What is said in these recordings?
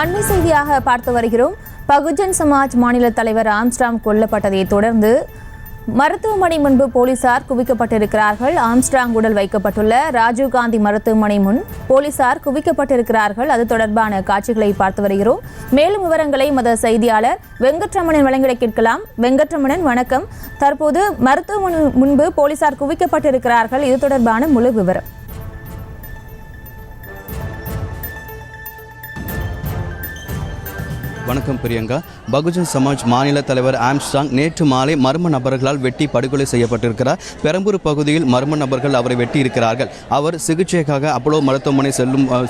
அண்மை செய்தியாக பார்த்து வருகிறோம். பகுஜன் சமாஜ் மாநில தலைவர் ஆம்ஸ்ட்ராங் கொல்லப்பட்டதை தொடர்ந்து மருத்துவமனை முன்பு போலீசார் குவிக்கப்பட்டிருக்கிறார்கள். ஆம்ஸ்ட்ராங் உடல் வைக்கப்பட்டுள்ள ராஜீவ்காந்தி மருத்துவமனை முன் போலீசார் குவிக்கப்பட்டிருக்கிறார்கள். அது தொடர்பான காட்சிகளை பார்த்து வருகிறோம். மேலும் விவரங்களை மத செய்தியாளர் வெங்கட்ரமணன் வழங்கிட கேட்கலாம். வெங்கட்ரமணன், வணக்கம். தற்போது மருத்துவமனை முன்பு போலீசார் குவிக்கப்பட்டிருக்கிறார்கள். இது தொடர்பான முழு விவரம். வணக்கம் பிரியங்கா. பகுஜன் சமாஜ் மாநில தலைவர் ஆம்ஸ்ட்ராங் நேற்று மாலை மர்ம நபர்களால் வெட்டி படுகொலை செய்யப்பட்டிருக்கிறார். பெரம்பூர் பகுதியில் மர்ம நபர்கள் அவரை வெட்டி இருக்கிறார்கள். அவர் சிகிச்சைக்காக அப்போலோ மருத்துவமனை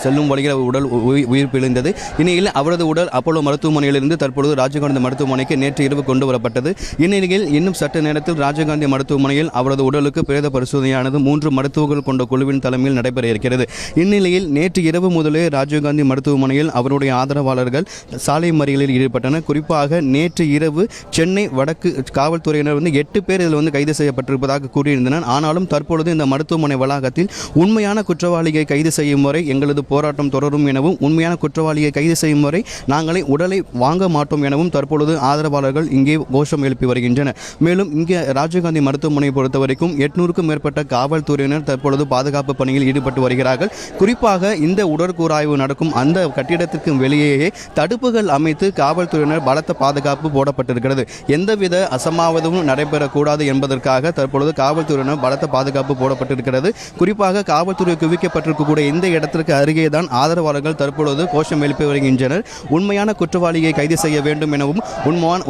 செல்லும் வழியில் உடல் உயிர் பிழைந்தது. இந்நிலையில் அவரது உடல் அப்போலோ மருத்துவமனையிலிருந்து தற்பொழுது ராஜீவ்காந்தி மருத்துவமனைக்கு நேற்று இரவு கொண்டு வரப்பட்டது. இந்நிலையில் இன்னும் சற்று நேரத்தில் ராஜீவ்காந்தி மருத்துவமனையில் அவரது உடலுக்கு பிரேத பரிசோதனையானது 3 மருத்துவர்கள் கொண்ட குழுவின் தலைமையில் நடைபெற இருக்கிறது. இந்நிலையில் நேற்று இரவு முதலே ராஜீவ்காந்தி மருத்துவமனையில் அவருடைய ஆதரவாளர்கள் சாலை மறியலில் ஈடுபட்டனர். குறிப்பாக நேற்று இரவு சென்னை வடக்கு காவல்துறையினர் 8 பேர் இதில் கைது செய்யப்பட்டிருப்பதாக கூறியிருந்தனர். ஆனாலும் தற்பொழுது இந்த மருத்துவமனை வளாகத்தில் உண்மையான குற்றவாளியை கைது செய்யும் வரை எங்களது போராட்டம் தொடரும் எனவும், உண்மையான குற்றவாளியை கைது செய்யும் வரை நாங்களே உடலை வாங்க மாட்டோம் எனவும் தற்பொழுது ஆதரவாளர்கள் இங்கே கோஷம் எழுப்பி வருகின்றனர். மேலும் இங்கே ராஜீவ்காந்தி மருத்துவமனையை பொறுத்தவரைக்கும் 800க்கும் மேற்பட்ட காவல்துறையினர் தற்பொழுது பாதுகாப்பு பணியில் ஈடுபட்டு வருகிறார்கள். குறிப்பாக இந்த உடற்கூறாய்வு நடக்கும் அந்த கட்டிடத்திற்கு வெளியேயே தடுப்புகள் அமைத்து காவல்துறையினர் பலத்த பாதுகாப்பு போடப்பட்டிருக்கிறது. எந்தவித அசம்பாவிதமும் நடைபெறக்கூடாது என்பதற்காக தற்பொழுது காவல்துறையினர் பலத்த பாதுகாப்பு போடப்பட்டிருக்கிறது. குறிப்பாக காவல்துறை குவிக்கப்பட்டிருக்கக்கூடிய இந்த இடத்திற்கு அருகே தான் ஆதரவாளர்கள் தற்பொழுது கோஷம் எழுப்பி வருகின்றனர். உண்மையான குற்றவாளியை கைது செய்ய வேண்டும் எனவும்,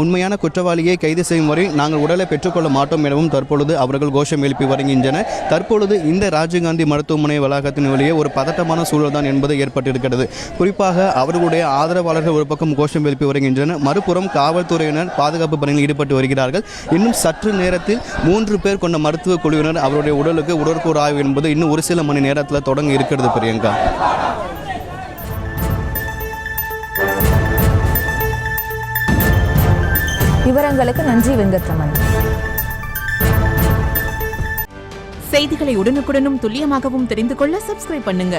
உண்மையான குற்றவாளியை கைது செய்யும் வரை நாங்கள் உடலை பெற்றுக்கொள்ள மாட்டோம் எனவும் தற்பொழுது அவர்கள் கோஷம் எழுப்பி வருகின்றனர். தற்பொழுது இந்த ராஜீவ்காந்தி மருத்துவமனை வளாகத்தின் வெளியே ஒரு பதட்டமான சூழல் தான் என்பது ஏற்பட்டிருக்கிறது. குறிப்பாக அவர்களுடைய ஆதரவாளர்கள் ஒரு பக்கம் கோஷம் எழுப்பி வருகின்றனர். மறுபுறம் காவல்துறையினர் பாதுகாப்பு பணியில் ஈடுபட்டு வருகிறார்கள். இன்னும் சற்று நேரத்தில் 3 பேர் கொண்ட மருத்துவ குழுவினர் அவருடைய உடலுக்கு உடற்கூறு ஆய்வு என்பது இன்னும் ஒரு சில மணி நேரத்தில் தொடங்க இருக்கிறது. பிரியங்கா, விவரங்களுக்கு நன்றி வெங்கட்ரமன். செய்திகளை உடனுக்குடனும் துல்லியமாகவும் தெரிந்து கொள்ள சப்ஸ்கிரைப் பண்ணுங்க.